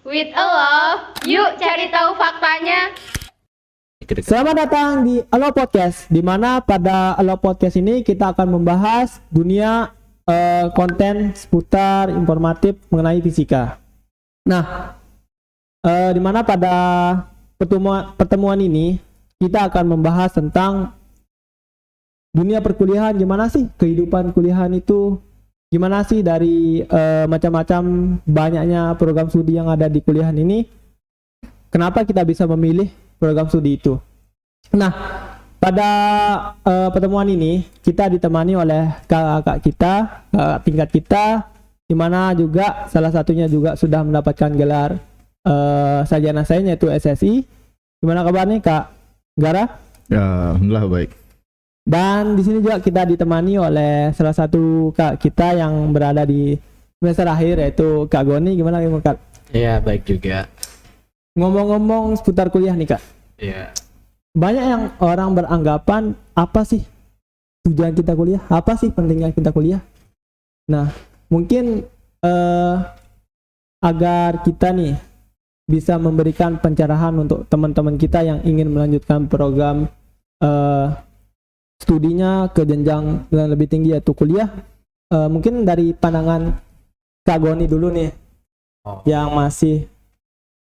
with a love. Yuk cari tahu faktanya. Selamat datang di Alo Podcast, di mana pada Alo Podcast ini kita akan membahas dunia konten seputar informatif mengenai fisika. Nah, di mana pada pertemuan ini kita akan membahas tentang dunia perkuliahan, gimana sih kehidupan kuliahan itu, gimana sih dari macam-macam banyaknya program studi yang ada di kuliahan ini, kenapa kita bisa memilih program studi itu. Nah, pada pertemuan ini kita ditemani oleh kakak kita, kakak tingkat kita, di mana juga salah satunya juga sudah mendapatkan gelar sarjana sains yaitu SSI. Gimana kabarnya Kak Gara? Ya, alhamdulillah baik. Dan di sini juga kita ditemani oleh salah satu kak kita yang berada di semester akhir yaitu Kak Goni. Gimana Kak? Iya, baik juga. Ngomong-ngomong seputar kuliah nih Kak. Iya. Banyak yang orang beranggapan apa sih tujuan kita kuliah? Apa sih pentingnya kita kuliah? Nah, mungkin agar kita nih bisa memberikan pencerahan untuk teman-teman kita yang ingin melanjutkan program studinya ke jenjang yang lebih tinggi yaitu kuliah. Mungkin dari pandangan Kak Goni dulu nih, yang masih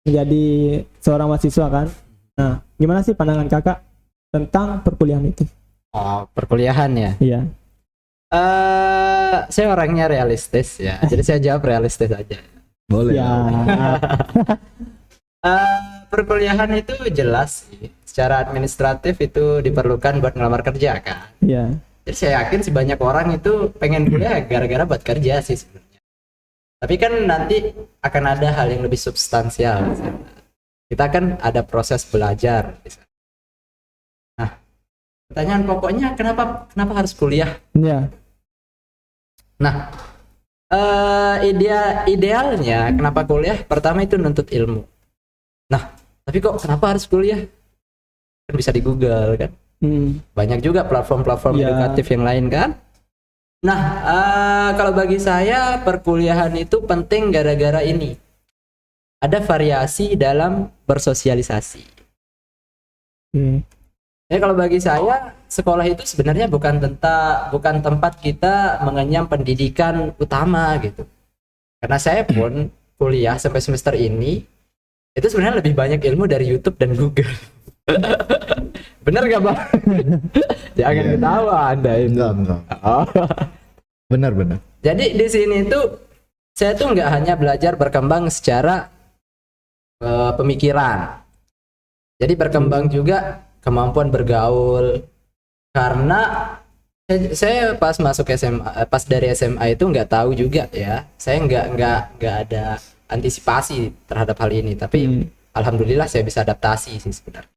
menjadi seorang mahasiswa kan. Nah, gimana sih pandangan kakak tentang perkuliahan itu? Oh, perkuliahan ya. Iya. Saya orangnya realistis ya. Jadi saya jawab realistis aja. Boleh. Ya. Perkuliahan itu jelas sih. Secara administratif itu diperlukan buat ngelamar kerja kan. Iya. Jadi saya yakin sih banyak orang itu pengen kuliah gara-gara buat kerja sih sebenarnya. Tapi kan nanti akan ada hal yang lebih substansial. Kita kan ada proses belajar. Nah, pertanyaan pokoknya kenapa harus kuliah? Iya. Nah, idealnya kenapa kuliah? Pertama itu nuntut ilmu. Nah, tapi kok kenapa harus kuliah? Kan bisa di Google kan. Banyak juga platform-platform edukatif yang lain kan. Nah, kalau bagi saya perkuliahan itu penting gara-gara ini. Ada variasi dalam bersosialisasi. Ya, kalau bagi saya sekolah itu sebenarnya bukan tempat kita mengenyam pendidikan utama gitu. Karena saya pun kuliah sampai semester ini itu sebenarnya lebih banyak ilmu dari YouTube dan Google. Bener gak Bang? Jangan ketawa Anda itu. Enggak. Oh. Benar. Jadi di sini tuh saya tuh nggak hanya belajar berkembang secara pemikiran. Jadi berkembang juga kemampuan bergaul. Karena saya pas masuk SMA, pas dari SMA itu nggak tahu juga ya. Saya nggak ada antisipasi terhadap hal ini. Tapi alhamdulillah saya bisa adaptasi sih sebenarnya.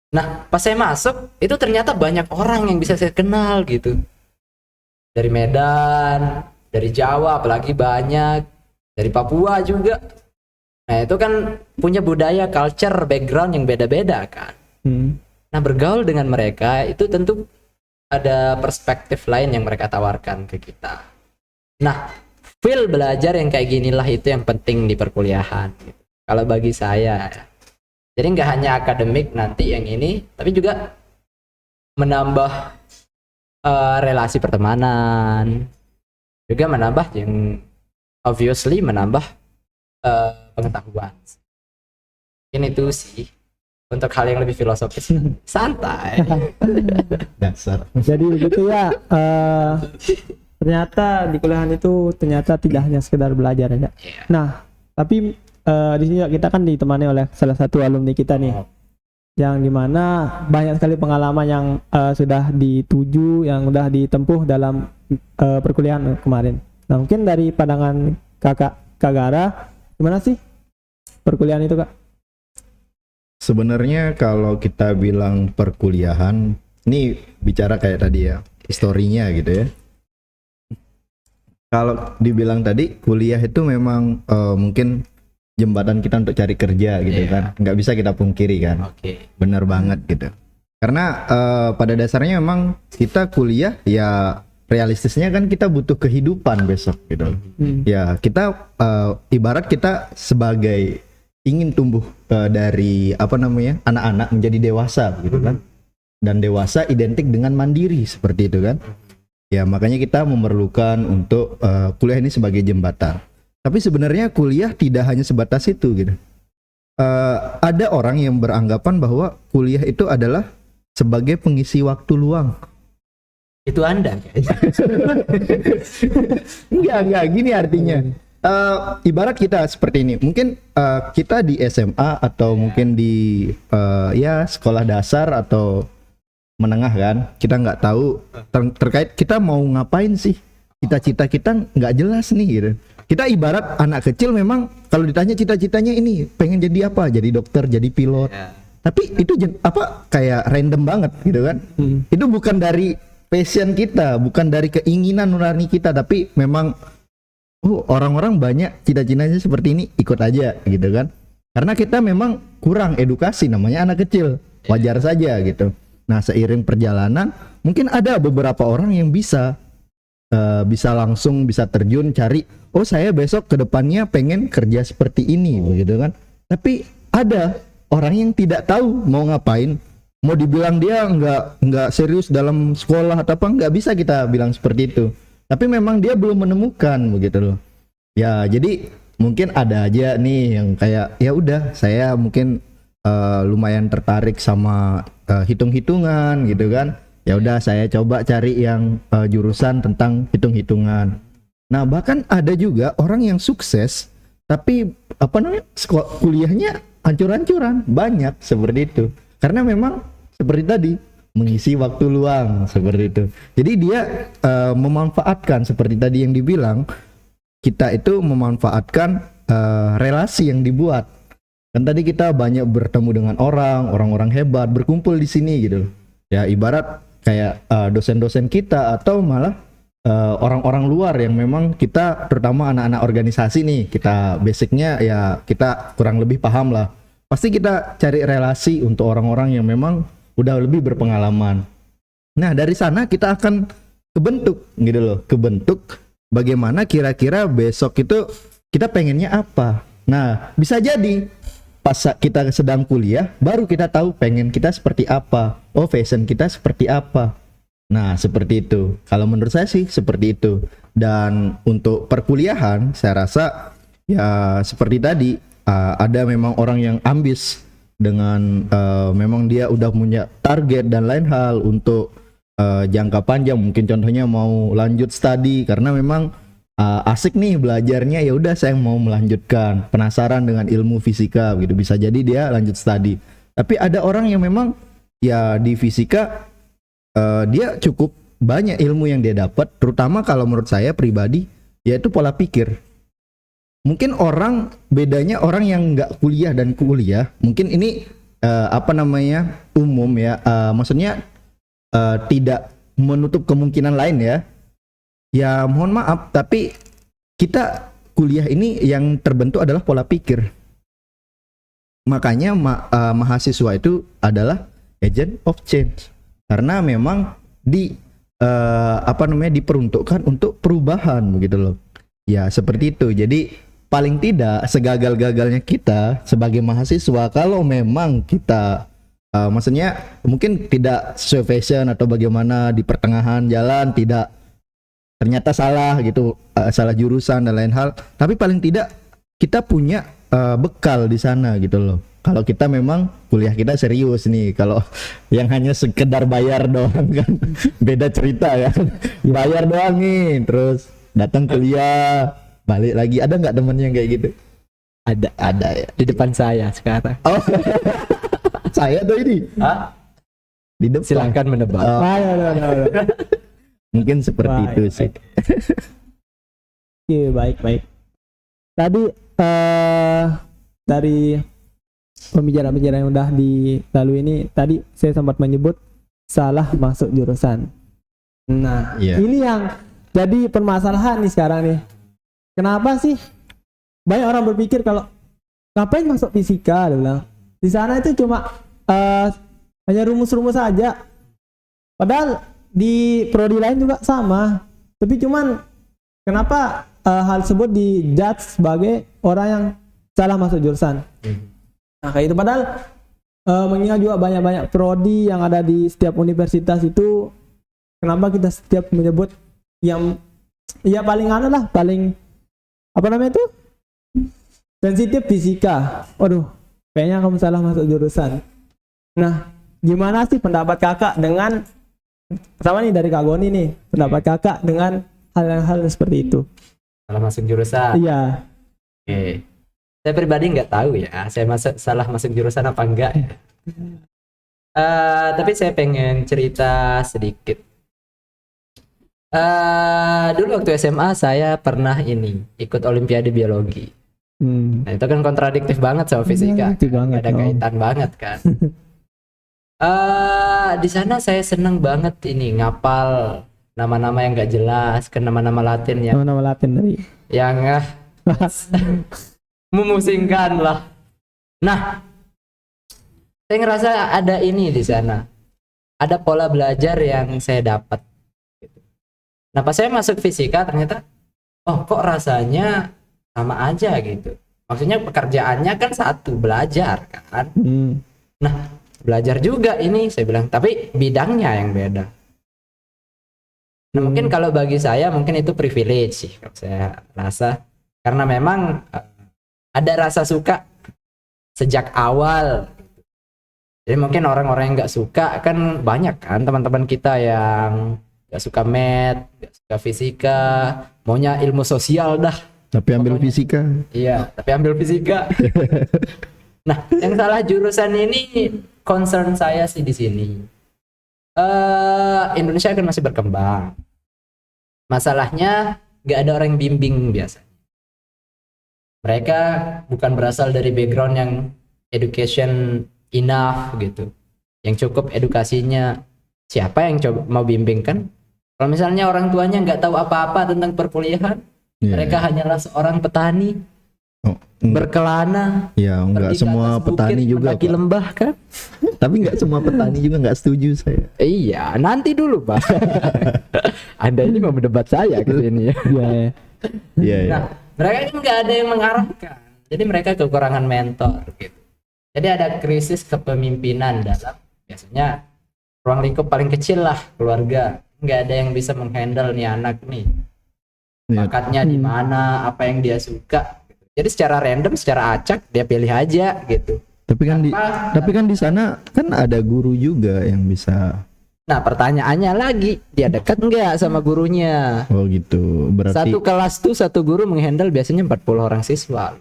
Nah, pas saya masuk itu ternyata banyak orang yang bisa saya kenal gitu. Dari Medan, dari Jawa apalagi banyak, dari Papua juga. Nah, itu kan punya budaya, culture, background yang beda-beda kan. Nah, bergaul dengan mereka itu tentu ada perspektif lain yang mereka tawarkan ke kita. Nah, feel belajar yang kayak ginilah itu yang penting di perkuliahan gitu. Kalau bagi saya. Jadi nggak hanya akademik nanti yang ini, tapi juga menambah relasi pertemanan, juga menambah yang obviously menambah pengetahuan. Ini itu sih untuk hal yang lebih filosofis. Santai. Dasar. Jadi begitu ya. Ternyata di kuliahan itu ternyata tidak hanya sekedar belajar ya. Nah, tapi di sini kita kan ditemani oleh salah satu alumni kita nih. Yang dimana banyak sekali pengalaman yang sudah dituju, yang sudah ditempuh dalam perkuliahan kemarin. Nah, mungkin dari pandangan Kak Gara, gimana sih perkuliahan itu Kak? Sebenarnya kalau kita bilang perkuliahan, ini bicara kayak tadi ya, historinya gitu ya. Kalau dibilang tadi kuliah itu memang mungkin jembatan kita untuk cari kerja gitu kan, nggak bisa kita pungkiri kan. Bener banget gitu. Karena pada dasarnya memang kita kuliah ya realistisnya kan kita butuh kehidupan besok gitu. Ya kita ibarat kita sebagai ingin tumbuh dari anak-anak menjadi dewasa gitu kan. Dan dewasa identik dengan mandiri seperti itu kan. Ya makanya kita memerlukan untuk kuliah ini sebagai jembatan. Tapi sebenarnya kuliah tidak hanya sebatas itu gitu. Ada orang yang beranggapan bahwa kuliah itu adalah sebagai pengisi waktu luang. Itu Anda kayaknya. Enggak gini artinya. Ibarat kita seperti ini, mungkin kita di SMA atau mungkin di sekolah dasar atau menengah kan, kita nggak tahu terkait kita mau ngapain sih, cita-cita kita nggak jelas nih gitu. Kita ibarat anak kecil, memang kalau ditanya cita-citanya ini pengen jadi apa, jadi dokter, jadi pilot, tapi itu kayak random banget gitu kan. Itu bukan dari passion kita, bukan dari keinginan nurani kita, tapi memang orang-orang banyak cita-citanya seperti ini, ikut aja gitu kan. Karena kita memang kurang edukasi, namanya anak kecil, wajar saja gitu. Nah seiring perjalanan mungkin ada beberapa orang yang bisa langsung bisa terjun cari, saya besok kedepannya pengen kerja seperti ini begitu kan. Tapi ada orang yang tidak tahu mau ngapain, mau dibilang dia nggak serius dalam sekolah atau apa, nggak bisa kita bilang seperti itu. Tapi memang dia belum menemukan begitu loh. Ya jadi mungkin ada aja nih yang kayak ya udah saya mungkin lumayan tertarik sama hitung-hitungan gitu kan. Ya udah saya coba cari yang jurusan tentang hitung-hitungan. Nah, bahkan ada juga orang yang sukses tapi kuliahnya hancur-hancuran, banyak seperti itu. Karena memang seperti tadi mengisi waktu luang seperti itu. Jadi dia memanfaatkan seperti tadi yang dibilang, kita itu memanfaatkan relasi yang dibuat. Kan tadi kita banyak bertemu dengan orang-orang hebat berkumpul di sini gitu. Ya ibarat kayak dosen-dosen kita atau malah orang-orang luar yang memang kita, terutama anak-anak organisasi nih, kita basicnya ya kita kurang lebih paham lah. Pasti kita cari relasi untuk orang-orang yang memang udah lebih berpengalaman. Nah dari sana kita akan kebentuk gitu loh, kebentuk bagaimana kira-kira besok itu kita pengennya apa. Nah bisa jadi pas kita sedang kuliah baru kita tahu pengen kita seperti apa, fashion kita seperti apa. Nah seperti itu, kalau menurut saya sih seperti itu. Dan untuk perkuliahan saya rasa ya seperti tadi, ada memang orang yang ambis dengan memang dia udah punya target dan lain hal untuk jangka panjang, mungkin contohnya mau lanjut studi karena memang asik nih belajarnya, ya udah saya mau melanjutkan, penasaran dengan ilmu fisika gitu, bisa jadi dia lanjut studi. Tapi ada orang yang memang ya di fisika dia cukup banyak ilmu yang dia dapat, terutama kalau menurut saya pribadi yaitu pola pikir. Mungkin bedanya orang yang nggak kuliah dan kuliah, mungkin ini umum ya, maksudnya tidak menutup kemungkinan lain ya. Ya mohon maaf, tapi kita kuliah ini yang terbentuk adalah pola pikir. Makanya mahasiswa itu adalah agent of change, karena memang diperuntukkan untuk perubahan begitu loh. Ya seperti itu. Jadi paling tidak segagal-gagalnya kita sebagai mahasiswa, kalau memang kita maksudnya mungkin tidak sesuai fashion atau bagaimana di pertengahan jalan, tidak, ternyata salah gitu, salah jurusan dan lain hal, tapi paling tidak kita punya bekal di sana gitu loh. Kalau kita memang kuliah kita serius nih, kalau yang hanya sekedar bayar doang kan beda cerita ya. Bayar doang nih, terus datang kuliah, balik lagi. Ada nggak temen yang kayak gitu? Ada ya, di depan saya sekarang. Oh saya tuh ini di depan. Silahkan menebak. Mungkin seperti itu sih. Oke, baik. Tadi dari pembicaraan-pembicaraan yang udah dilalui ini, tadi saya sempat menyebut salah masuk jurusan. Nah, ini yang jadi permasalahan nih sekarang nih. Kenapa sih banyak orang berpikir kalau ngapain masuk fisika, dia bilang. Di sana itu cuma hanya rumus-rumus saja. Padahal di prodi lain juga sama. Tapi cuman kenapa hal tersebut dijudge sebagai orang yang salah masuk jurusan? Nah kayak itu padahal mengingat juga banyak-banyak prodi yang ada di setiap universitas itu, kenapa kita setiap menyebut yang ya paling paling apa namanya itu sensitif fisika. Waduh, kayaknya kamu salah masuk jurusan. Nah, gimana sih pendapat kakak dengan, pertama nih dari Kak Goni nih, pendapat kakak dengan hal-hal seperti itu? Salah masuk jurusan. Iya. Oke. Saya pribadi nggak tahu ya, saya salah masuk jurusan apa enggak ya. Tapi saya pengen cerita sedikit. Dulu waktu SMA saya pernah ikut Olimpiade Biologi. Nah, itu kan kontradiktif banget sama fisika. Kontradiktif banget, Nggak ada kaitan banget kan. Di sana saya seneng banget ngapal nama-nama yang nggak jelas, ke nama-nama Latin ya. Nama-nama Latin dari Yang memusingkan lah. Nah, saya ngerasa ada di sana. Ada pola belajar yang saya dapat. Nah, pas saya masuk fisika ternyata, oh kok rasanya sama aja gitu. Maksudnya pekerjaannya kan satu, belajar kan. Nah, belajar juga saya bilang, tapi bidangnya yang beda. Nah, mungkin kalau bagi saya mungkin itu privilege sih kalau saya rasa, karena memang ada rasa suka sejak awal. Jadi mungkin orang-orang yang nggak suka kan banyak kan, teman-teman kita yang nggak suka math, nggak suka fisika, maunya ilmu sosial dah. Tapi ambil fisika. Iya, tapi ambil fisika. Nah, yang salah jurusan ini concern saya sih di sini. Indonesia kan masih berkembang. Masalahnya nggak ada orang yang bimbing biasanya. Mereka bukan berasal dari background yang education enough gitu, yang cukup edukasinya. Siapa yang coba mau bimbing kan? Kalau misalnya orang tuanya nggak tahu apa-apa tentang perkuliahan, mereka hanyalah seorang petani berkelana. Ya, nggak semua petani juga, Pak. Lembah kan? Tapi nggak semua petani juga nggak setuju saya. Iya, nanti dulu Pak. Anda ini mau mendebat saya ke sini ya. Iya. Nah, mereka ini nggak ada yang mengarahkan. Jadi mereka kekurangan mentor gitu. Jadi ada krisis kepemimpinan dalam biasanya ruang lingkup paling kecil lah, keluarga. Nggak ada yang bisa menghandle nih anak nih. Bakatnya di mana, apa yang dia suka. Jadi secara random, secara acak dia pilih aja gitu. Tapi kan di sana kan ada guru juga yang bisa. Nah, pertanyaannya lagi, dia dekat nggak sama gurunya? Oh gitu. Berarti Satu kelas tuh satu guru menghandle biasanya 40 orang siswa.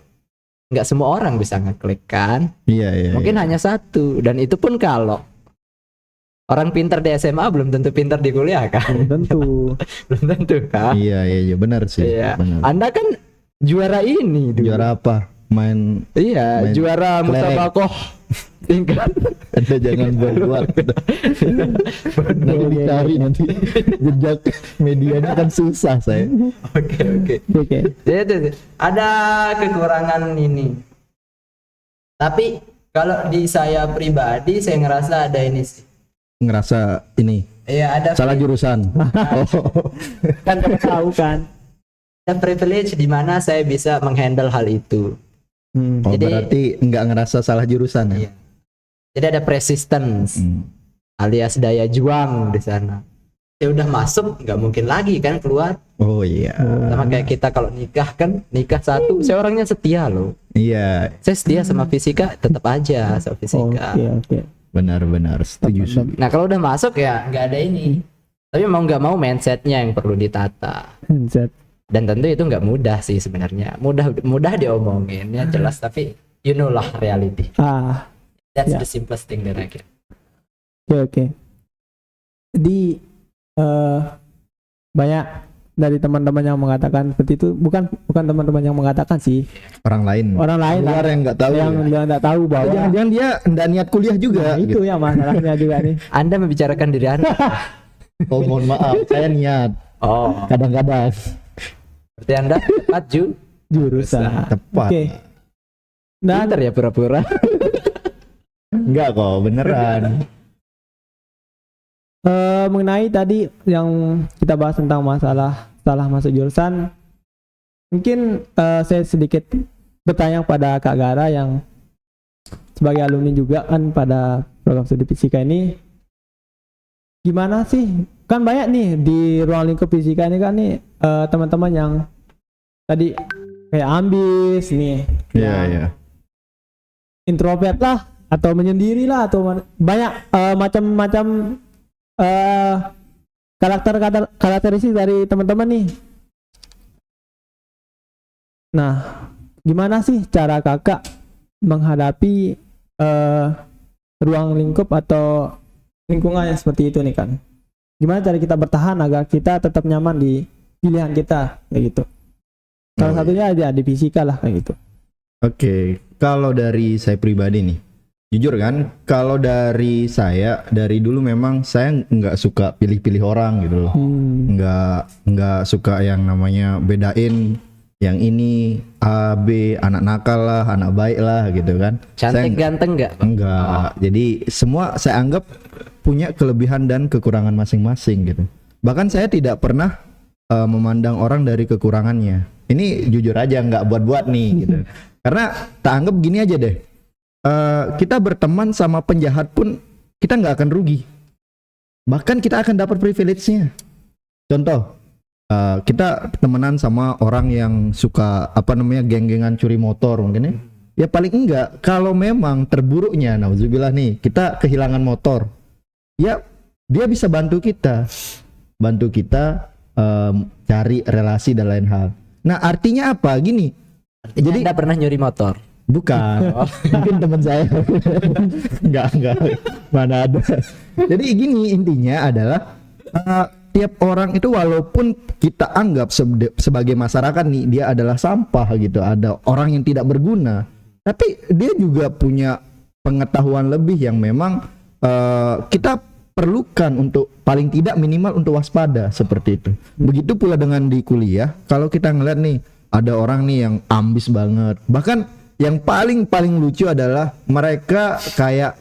Nggak semua orang bisa ngeklik kan? Iya. Mungkin hanya satu, dan itu pun kalau orang pintar di SMA belum tentu pintar di kuliah kan? belum tentu kan? Iya benar sih. Iya. Benar. Anda kan juara ini dulu. Juara apa? Main Juara musabakoh tingkat. Anda jangan buat. Nanti dicari nanti jejak medianya kan susah saya. Oke. Jadi ada kekurangan ini. Tapi kalau di saya pribadi saya ngerasa ada ini sih. Ngerasa ini. Iya, ada salah jurusan. Kan kamu tahu kan. Dan privilege di mana saya bisa menghandle hal itu. Jadi, berarti nggak ngerasa salah jurusan ya? Iya. Jadi ada persistence alias daya juang di sana. Saya udah masuk, nggak mungkin lagi kan keluar. Oh iya. Sama kayak kita kalau nikah kan, nikah satu. Saya orangnya setia loh. Iya. Saya setia sama fisika, tetap aja sama fisika. Oke. Benar setuju. Nah kalau udah masuk ya nggak ada ini. Tapi mau nggak mau mindsetnya yang perlu ditata. Dan tentu itu nggak mudah sih sebenarnya. Mudah diomongin ya jelas, tapi you know lah reality. That's the simplest thing that I can. Oke. Jadi banyak dari teman-teman yang mengatakan seperti itu, bukan teman-teman yang mengatakan sih. Orang lain luar yang nggak tahu. Yang nggak tahu bahwa jangan dia nggak niat kuliah juga. Nah, itu ya masalahnya juga nih. Anda membicarakan diri Anda. Oh mohon maaf, saya niat. Oh. Kadang-kadang. Berarti Anda tepat jurusan. Tepat. Oke. Dan pintar ya pura-pura. Enggak kok, beneran. Mengenai tadi yang kita bahas tentang masalah salah masuk jurusan, mungkin saya sedikit bertanya pada Kak Gara yang sebagai alumni juga kan pada program studi fisika ini, gimana sih, kan banyak nih di ruang lingkup fisika ini kan nih teman-teman yang tadi kayak ambis nih, yang introvert lah atau menyendiri lah atau banyak macam-macam karakteristik dari teman-teman nih. Nah, gimana sih cara kakak menghadapi ruang lingkup atau lingkungan yang seperti itu nih kan? Gimana cara kita bertahan agar kita tetap nyaman di pilihan kita kayak gitu? Salah satunya aja di fisika lah kayak gitu. Oke, kalau dari saya pribadi nih, jujur kan, kalau dari saya dari dulu memang saya nggak suka pilih-pilih orang gitu loh, nggak suka yang namanya bedain yang ini A, B, anak nakal lah, anak baik lah gitu kan. Cantik ganteng nggak? Enggak. Jadi semua saya anggap punya kelebihan dan kekurangan masing-masing gitu. Bahkan saya tidak pernah memandang orang dari kekurangannya. Ini jujur aja, nggak buat-buat nih gitu. Karena tak anggap gini aja deh. Kita berteman sama penjahat pun kita nggak akan rugi. Bahkan kita akan dapat privilege-nya. Contoh, kita temenan sama orang yang suka geng-gengan curi motor mungkin ya. Ya paling enggak kalau memang terburuknya, nauzubillah nih, kita kehilangan motor, ya dia bisa bantu kita cari relasi dan lain hal. Nah artinya apa? Gini, jadi Anda pernah nyuri motor? bukan, mungkin teman saya. enggak, mana ada. Jadi gini, intinya adalah tiap orang itu walaupun kita anggap sebagai masyarakat nih dia adalah sampah gitu, ada orang yang tidak berguna, tapi dia juga punya pengetahuan lebih yang memang kita perlukan untuk paling tidak minimal untuk waspada seperti itu. Begitu pula dengan di kuliah, kalau kita ngeliat nih ada orang nih yang ambis banget, bahkan yang paling lucu adalah mereka kayak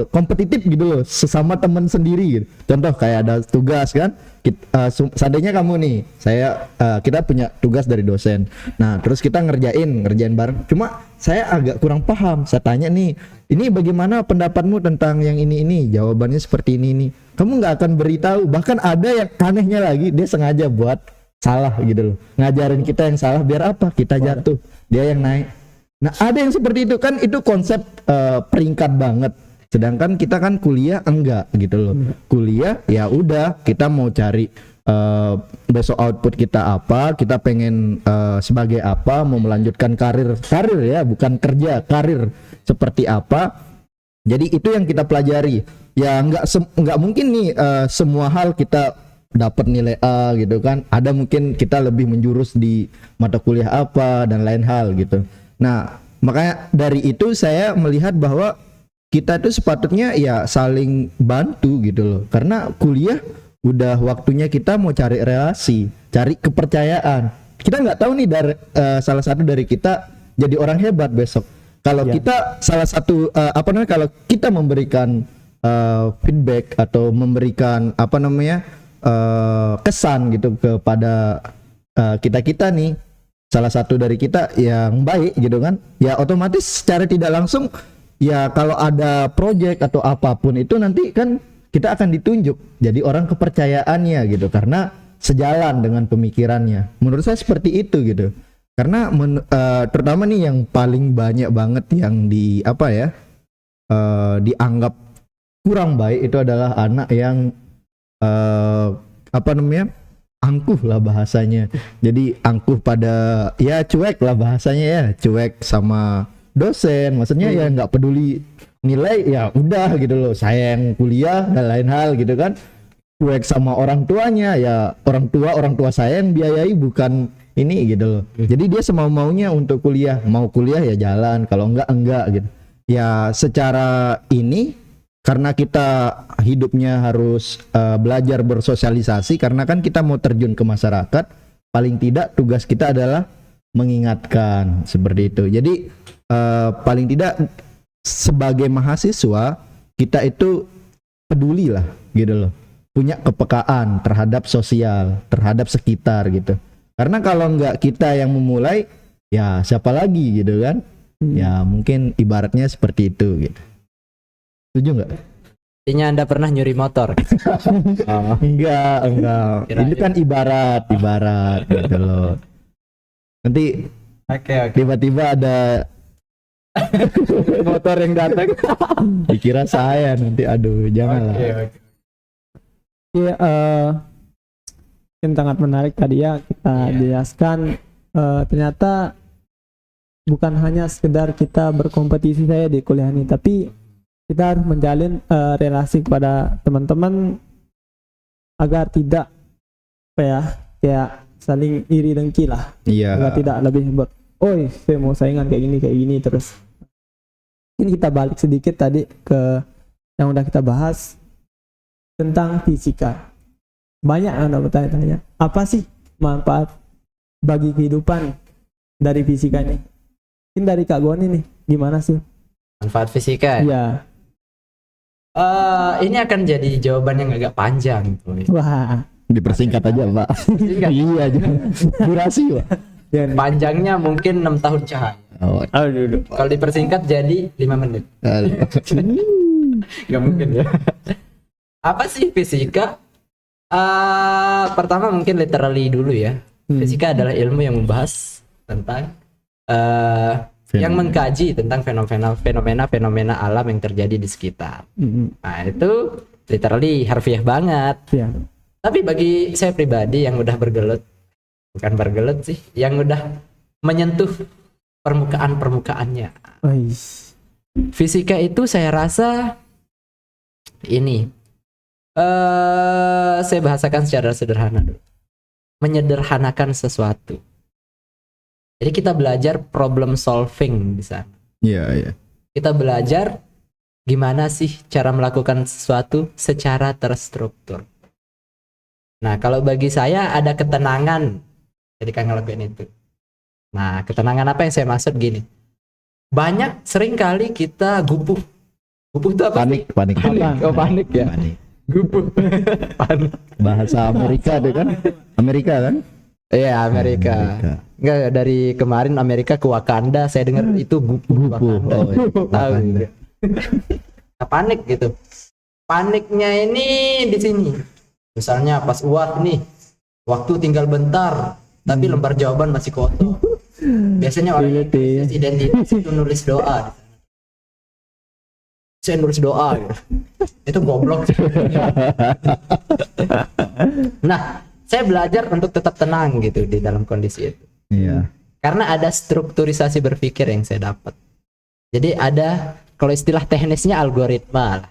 kompetitif gitu loh, sesama teman sendiri gitu. Contoh kayak ada tugas kan, seandainya kamu nih, kita punya tugas dari dosen. Nah terus kita ngerjain bareng. Cuma saya agak kurang paham. Saya tanya nih, ini bagaimana pendapatmu tentang yang ini? Jawabannya seperti ini. Kamu nggak akan beritahu. Bahkan ada yang anehnya lagi, dia sengaja buat salah gitu loh, ngajarin kita yang salah biar apa? Kita jatuh, dia yang naik. Nah ada yang seperti itu kan, itu konsep peringkat banget. Sedangkan kita kan kuliah enggak gitu loh. Kuliah ya udah, kita mau cari besok output kita apa, kita pengen sebagai apa, mau melanjutkan karir ya, bukan kerja, karir seperti apa. Jadi itu yang kita pelajari. Ya nggak mungkin nih semua hal kita dapat nilai A gitu kan. Ada mungkin kita lebih menjurus di mata kuliah apa dan lain hal gitu. Nah, makanya dari itu saya melihat bahwa kita itu sepatutnya ya saling bantu gitu loh. Karena kuliah udah waktunya kita mau cari relasi, cari kepercayaan. Kita nggak tahu nih dari salah satu dari kita jadi orang hebat besok. Kalau kita salah satu kalau kita memberikan feedback atau memberikan kesan gitu kepada kita nih, salah satu dari kita yang baik gitu kan, ya otomatis secara tidak langsung ya kalau ada project atau apapun itu nanti kan kita akan ditunjuk jadi orang kepercayaannya gitu, karena sejalan dengan pemikirannya. Menurut saya seperti itu gitu. Karena terutama nih yang paling banyak banget yang dianggap kurang baik itu adalah anak yang angkuh lah bahasanya. Jadi angkuh pada ya cuek lah bahasanya ya, cuek sama dosen, maksudnya ya nggak peduli nilai, ya udah gitu loh, saya yang kuliah dan lain hal gitu kan. Cuek sama orang tuanya, ya orang tua saya yang biayai, bukan ini gitu loh. Jadi dia semau-maunya untuk kuliah, mau kuliah ya jalan, kalau enggak gitu. Ya secara ini karena kita hidupnya harus belajar bersosialisasi, karena kan kita mau terjun ke masyarakat, paling tidak tugas kita adalah mengingatkan seperti itu. Jadi paling tidak sebagai mahasiswa kita itu peduli lah gitu loh, punya kepekaan terhadap sosial, terhadap sekitar gitu. Karena kalau nggak kita yang memulai, ya siapa lagi gitu kan? Ya mungkin ibaratnya seperti itu gitu. Setuju nggak? Artinya Anda pernah nyuri motor. Enggak. Kirain. Ini kan ibarat gitu loh. Nanti Oke. tiba-tiba ada Motor yang datang. dikira saya nanti, aduh janganlah. Iya, yang sangat menarik tadi ya kita jelaskan, ternyata bukan hanya sekedar kita berkompetisi saya di kuliah ini, tapi kita harus menjalin relasi kepada teman-teman agar tidak apa ya, kayak saling iri dengki lah, Iya. agar tidak lebih oi saya mau saingan kayak gini terus. Ini kita balik sedikit tadi ke yang udah kita bahas tentang fisika. Banyak yang udah bertanya-tanya, apa sih manfaat bagi kehidupan dari fisika ini? Ini dari Kak Goni nih, gimana sih? Manfaat fisika. Iya. Ini akan jadi jawaban yang agak panjang. Wah. Dipersingkat aja, Pak. Iya aja. Durasi, Pak. Panjangnya mungkin 6 tahun cahaya. Oh, Kalau dipersingkat jadi 5 menit. Gak mungkin ya. Apa sih fisika? Pertama mungkin literally dulu ya. Fisika adalah ilmu yang membahas tentang yang mengkaji tentang fenomena alam yang terjadi di sekitar. Nah, itu literally harfiah banget. Iya. Tapi bagi saya pribadi yang udah bukan bergelut sih, yang udah menyentuh permukaannya. Fisika itu saya rasa ini saya bahasakan secara sederhana dulu. Menyederhanakan sesuatu. Jadi kita belajar problem solving di sana. Iya. Kita belajar gimana sih cara melakukan sesuatu secara terstruktur. Nah, kalau bagi saya ada ketenangan ketika ngelakuin itu. Nah, ketenangan apa yang saya maksud gini. Banyak sering kali kita gupuh. Gupuh itu apa? Panik. Oh, panik ya. Panik. Gupuh. Panik. Bahasa Amerika deh kan? Amerika kan? Iya, Amerika. Enggak, dari kemarin Amerika ke Wakanda, saya dengar itu gupuh. Wakanda. Oh, iya. Tahu. Nah, panik gitu. Paniknya ini di sini. Misalnya pas UAS nih, waktu tinggal bentar, tapi lembar jawaban masih kotor. Biasanya orang identitas itu nulis doa. Saya nulis doa gitu. Itu goblok. Nah, saya belajar untuk tetap tenang gitu di dalam kondisi itu. Iya. Karena ada strukturisasi berpikir yang saya dapat. Jadi ada, kalau istilah teknisnya algoritma lah.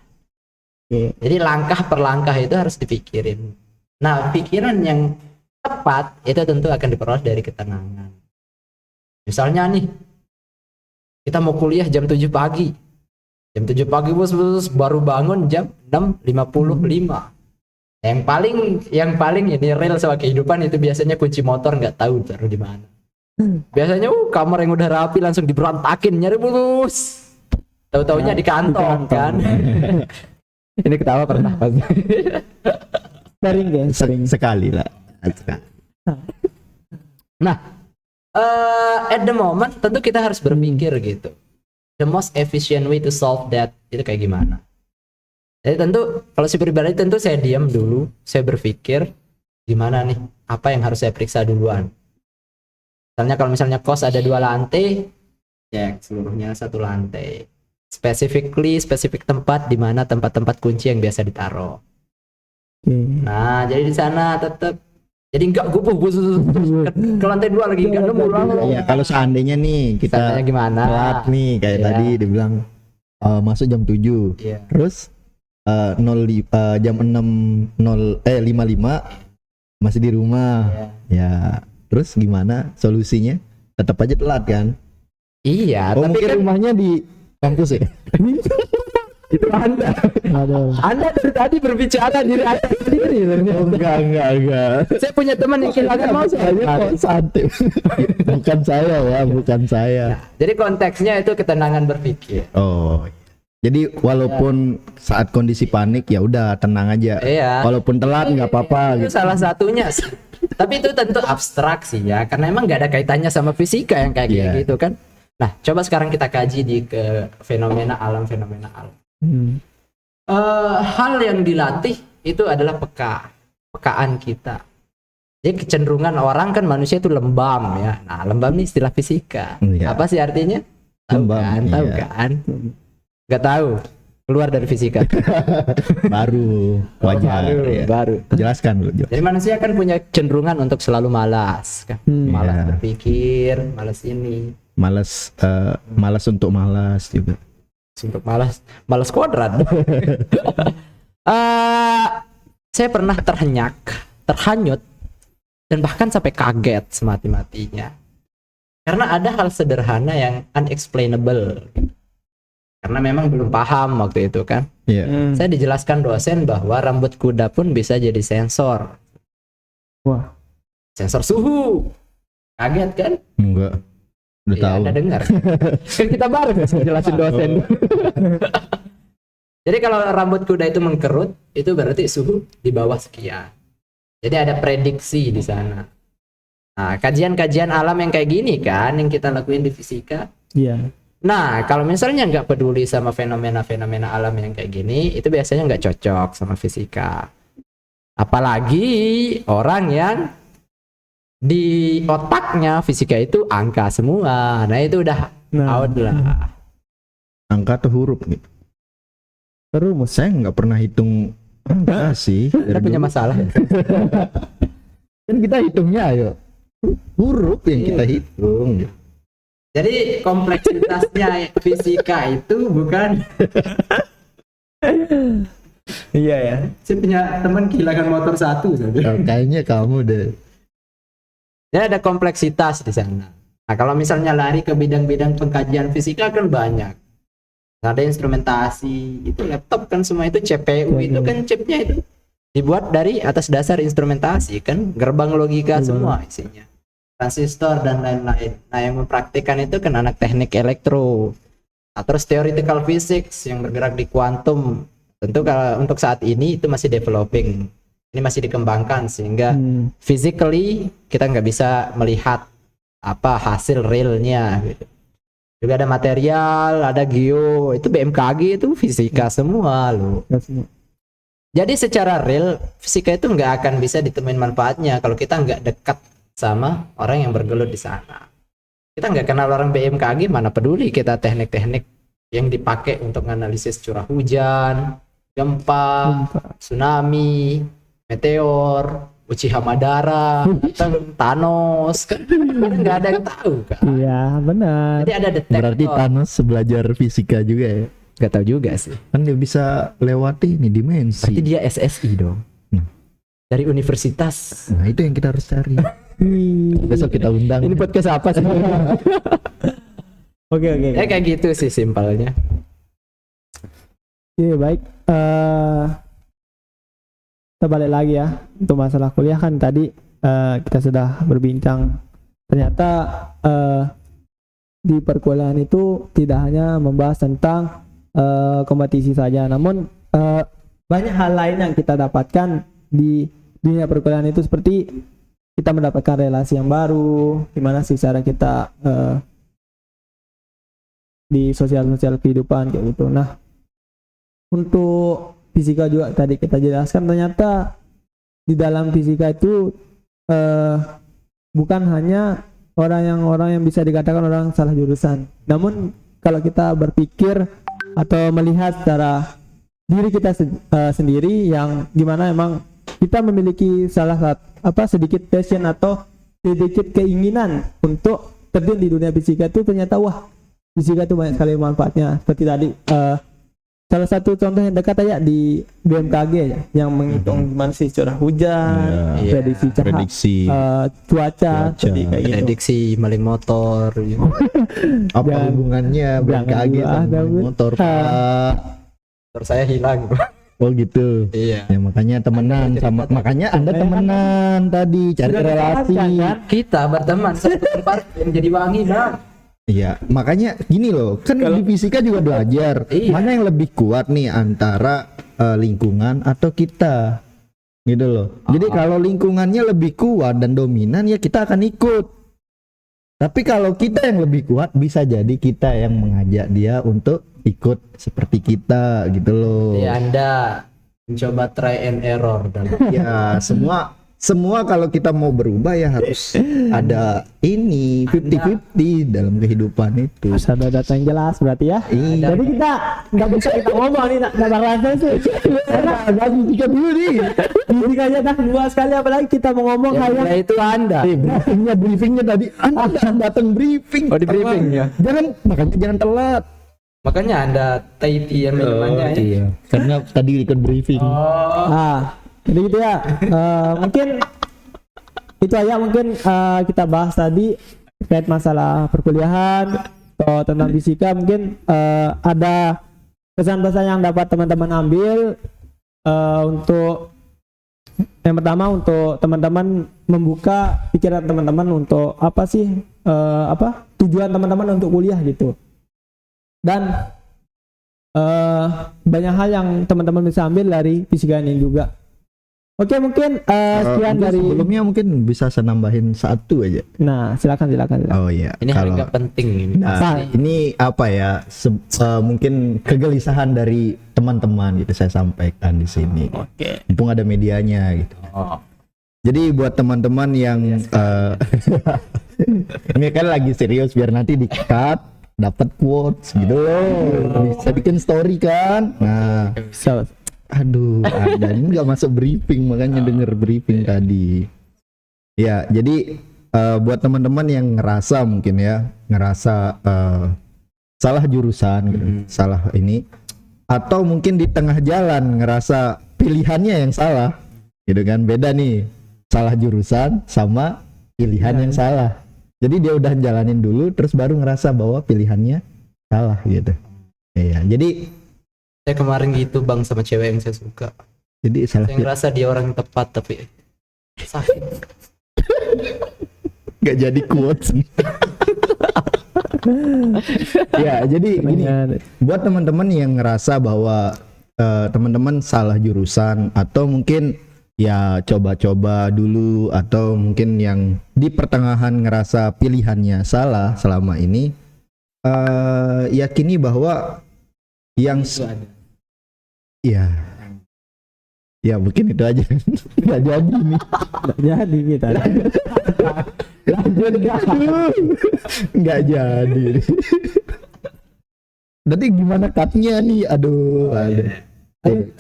Jadi langkah per langkah itu harus dipikirin. Nah, pikiran yang tepat itu tentu akan diperoleh dari ketenangan. Misalnya nih, kita mau kuliah jam 7 pagi. Jam 7 pagi bos baru bangun jam 6.55. Yang paling ini real sama kehidupan itu biasanya kunci motor nggak tahu taruh di mana. Biasanya kamar yang udah rapi langsung diberantakin nyari bos. Tahu-taunya di kantong kan. Ini ketawa pernah pasti. Sering sekali lah. Nah, at the moment tentu kita harus berpikir gitu. The most efficient way to solve that itu kayak gimana? Jadi tentu kalau si pribadi tentu saya diam dulu, saya berpikir gimana nih, apa yang harus saya periksa duluan. Misalnya kalau misalnya kos ada 2 lantai, cek seluruhnya 1 lantai. Spesifik tempat di mana tempat-tempat kunci yang biasa ditaruh. Nah, jadi di sana tetap jadi enggak gupuh ke lantai 2 lagi enggak nemu langsung. Iya, kalau seandainya nih kita gimana? telat nih kayak tadi dibilang masuk jam 7. Iya. Terus jam 55 masih di rumah. Ya, terus gimana solusinya? Tetap aja telat kan? Iya, Oh, tapi mungkin kan rumahnya di kampus ya? itu Anda dari tadi berbicara diri Anda sendiri. Oh, enggak. Saya punya teman yang kehilangan mouse. Kok santai. Bukan saya ya, bukan saya. Jadi konteksnya itu ketenangan berpikir. Oh, Jadi walaupun saat kondisi panik ya udah tenang aja. Iya. Walaupun telat nggak apa-apa Itu gitu. salah satunya. Tapi itu tentu abstrak sih ya, karena emang nggak ada kaitannya sama fisika yang kayak Iya. gitu kan. Nah, coba sekarang kita kaji di ke fenomena alam. Hal yang dilatih itu adalah pekaan kita. Jadi kecenderungan orang kan manusia itu lembam ya. Nah, lembam ini istilah fisika. Iya. Apa sih artinya? Tahu Lembam, kan? Tahu iya. kan? Nggak tahu. Keluar dari fisika. Baru wajar ya. Baru. Jelaskan dulu. Jelas. Jadi manusia kan punya cenderungan untuk selalu malas kan. Malas Iya. berpikir, malas ini, Malas untuk malas juga. untuk malas kuadrat. Saya pernah terhanyut dan bahkan sampai kaget semati-matinya. Karena ada hal sederhana yang unexplainable. Karena memang belum paham waktu itu kan. Iya. Saya dijelaskan dosen bahwa rambut kuda pun bisa jadi sensor. Wah. Sensor suhu. Kaget kan? Enggak. Udah Iya, tahu. Anda dengar. Kan kita bareng jelasin dosen. Jadi kalau rambut kuda itu mengkerut, itu berarti suhu di bawah sekian. Jadi ada prediksi di sana. Nah, kajian-kajian alam yang kayak gini kan, yang kita lakuin di fisika. Iya. Nah, kalau misalnya nggak peduli sama fenomena-fenomena alam yang kayak gini, itu biasanya nggak cocok sama fisika. Apalagi orang yang di otaknya fisika itu angka semua. Nah, itu udah out lah. Angka atau huruf gitu. Rumus. Saya nggak pernah hitung angka sih. Kita dari punya dulu. masalah ya. Kan kita hitungnya ayo. Huruf yang kita Iya. hitung. Jadi kompleksitasnya fisika itu bukan. Iya ya. Saya punya teman kehilangan motor satu. Oh, kayaknya kamu deh. Jadi ada kompleksitas di sana. Nah, kalau misalnya lari ke bidang-bidang pengkajian fisika kan banyak. Ada instrumentasi, itu laptop kan semua itu CPU itu kan chipnya itu dibuat dari atas dasar instrumentasi kan, gerbang logika semua isinya. Transistor dan lain-lain. Nah, yang mempraktikkan itu kan anak teknik elektro. Nah, terus theoretical physics yang bergerak di kuantum. Tentu kalau untuk saat ini itu masih developing. Ini masih dikembangkan sehingga physically kita nggak bisa melihat apa hasil realnya gitu. Juga ada material, ada geo, itu BMKG itu fisika semua loh. Jadi secara real fisika itu nggak akan bisa ditemuin manfaatnya kalau kita nggak dekat sama orang yang bergelut di sana. Kita nggak kenal orang BMKG, mana peduli kita teknik-teknik yang dipakai untuk analisis curah hujan, gempa, tsunami, meteor, Uchiha Madara, Thanos, kan nggak ada yang tahu kan. Iya, benar. Jadi ada detektor. Berarti Thanos belajar fisika juga ya. Nggak tahu juga sih. Kan dia bisa lewati nih dimensi. Berarti dia SSI dong. Dari universitas. Nah, itu yang kita harus cari. Besok kita undang. Ini podcast apa sih? Oke. Ya kayak gitu sih simpelnya. Oke, baik. Kita balik lagi ya untuk masalah kuliah kan tadi kita sudah berbincang. Ternyata di perkuliahan itu tidak hanya membahas tentang kompetisi saja, namun banyak hal lain yang kita dapatkan di dunia perkuliahan itu, seperti kita mendapatkan relasi yang baru, gimana sih cara kita di sosial kehidupan kayak gitu. Nah, untuk fisika juga tadi kita jelaskan, ternyata di dalam fisika itu bukan hanya orang yang bisa dikatakan orang salah jurusan, namun kalau kita berpikir atau melihat secara diri kita sendiri, yang gimana emang kita memiliki sedikit passion atau sedikit keinginan untuk terjun di dunia fisika itu, ternyata wah, fisika itu banyak sekali manfaatnya. Seperti tadi salah satu contoh yang dekat aja di BMKG ya, yang menghitung gimana sih curah hujan, Iya. Prediksi. cuaca, seperti kayak gitu. Prediksi maling motor. Apa Jangan- hubungannya jangan BMKG dulu, sama Daud. motor, Pak? Motor saya hilang. Oh gitu. Iya. Ya makanya temenan sama, makanya Anda temenan tadi cari relasi. Kita berteman satu tempat yang jadi wangi, Bang. Iya, makanya gini loh, kan di fisika juga belajar. Iya. Mana yang lebih kuat nih antara lingkungan atau kita, gitu loh. Jadi kalau lingkungannya lebih kuat dan dominan ya kita akan ikut. Tapi kalau kita yang lebih kuat, bisa jadi kita yang mengajak dia untuk ikut seperti kita, gitu loh. Jadi Anda mencoba try and error dalam Ya semua kalau kita mau berubah ya harus ada ini 50-50 dalam kehidupan itu. Harus ada data yang jelas berarti ya. Iya. Jadi kita nggak bisa kita ngomong nih, nggak bakalan selesai. Karena Gak fisika dulu nih. fisikanya dah luas sekali, apalagi kita mau ngomong ya, kayak itu Anda. Briefingnya tadi Anda datang briefing. Oh, di briefing ya. Makanya jangan telat. Makanya Anda taiti yang minumannya ya. Iya. Karena tadi ikut briefing. ah jadi gitu ya. Mungkin itu aja mungkin kita bahas tadi terkait masalah perkuliahan atau tentang fisika. Mungkin ada pesan-pesan yang dapat teman-teman ambil. Untuk yang pertama, untuk teman-teman membuka pikiran teman-teman untuk apa sih tujuan teman-teman untuk kuliah gitu. Dan banyak hal yang teman-teman bisa ambil dari fisika ini juga. Oke, mungkin sekian dari sebelumnya mungkin bisa saya nambahin satu aja. Nah, silakan. Oh iya. Ini kalau harga penting ini. ini apa ya? Mungkin kegelisahan dari teman-teman gitu saya sampaikan di sini. Oke. Mumpung ada medianya gitu. Jadi buat teman-teman yang ini kan lagi serius biar nanti di-cut dapat quotes gitu loh. Bisa bikin story kan. Nah, So, aduh, Anda ini nggak masuk briefing, makanya denger briefing tadi. Ya, jadi buat teman-teman yang ngerasa mungkin ya, salah jurusan gitu, salah ini, atau mungkin di tengah jalan ngerasa pilihannya yang salah, gitu kan, beda nih, salah jurusan sama pilihan yang salah. Jadi dia udah jalanin dulu, terus baru ngerasa bahwa pilihannya salah gitu. Iya, jadi Saya kemarin gitu Bang sama cewek yang saya suka. salah Saya ngerasa dia orang yang tepat tapi sakit. nggak jadi quotes. Ya, jadi gini, buat teman-teman yang ngerasa bahwa teman-teman salah jurusan atau mungkin ya coba-coba dulu, atau mungkin yang di pertengahan ngerasa pilihannya salah selama ini, yakini bahwa yang ya mungkin itu aja. Nggak jadi nih. jadi kita. Lanjut nggak jadi. Nanti gimana cutnya nih? Aduh.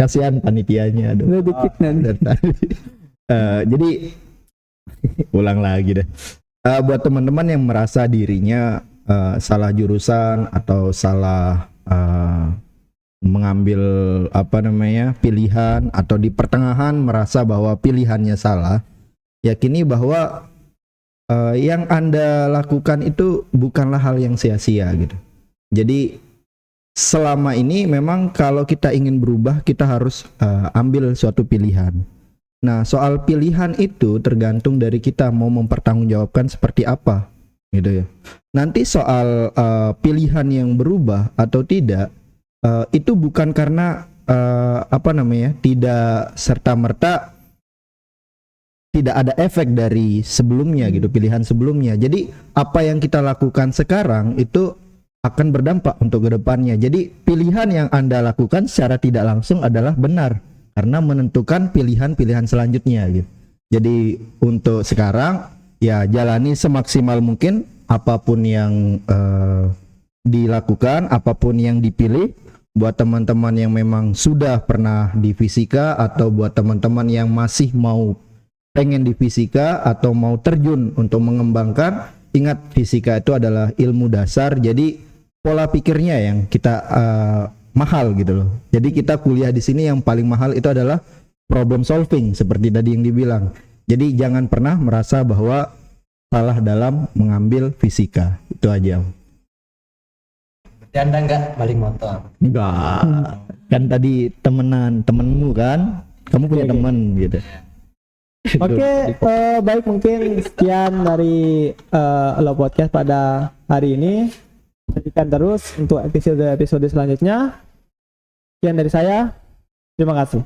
Kasihan panitianya. Aduh. Dikit nanti. Jadi ulang lagi deh. Buat teman-teman yang merasa dirinya salah jurusan atau salah mengambil pilihan, atau di pertengahan merasa bahwa pilihannya salah, yakini bahwa yang Anda lakukan itu bukanlah hal yang sia-sia gitu. Jadi selama ini memang kalau kita ingin berubah, kita harus ambil suatu pilihan. Nah, soal pilihan itu tergantung dari kita mau mempertanggungjawabkan seperti apa gitu ya. Nanti soal pilihan yang berubah atau tidak, itu bukan karena tidak serta-merta tidak ada efek dari sebelumnya gitu, pilihan sebelumnya. Jadi apa yang kita lakukan sekarang itu akan berdampak untuk kedepannya. Jadi pilihan yang Anda lakukan secara tidak langsung adalah benar karena menentukan pilihan-pilihan selanjutnya gitu. Jadi untuk sekarang ya jalani semaksimal mungkin apapun yang dilakukan, apapun yang dipilih. Buat teman-teman yang memang sudah pernah di fisika, atau buat teman-teman yang masih mau pengen di fisika atau mau terjun untuk mengembangkan, ingat fisika itu adalah ilmu dasar. Jadi pola pikirnya yang kita mahal gitu loh. Jadi kita kuliah di sini yang paling mahal itu adalah problem solving seperti tadi yang dibilang. Jadi jangan pernah merasa bahwa salah dalam mengambil fisika. Itu aja. Dan Anda enggak maling motor. Enggak. Kan tadi temenmu kan, kamu punya teman gitu. Oke, baik, mungkin sekian dari Elo Podcast pada hari ini. Nantikan terus untuk episode selanjutnya. Sekian dari saya. Terima kasih.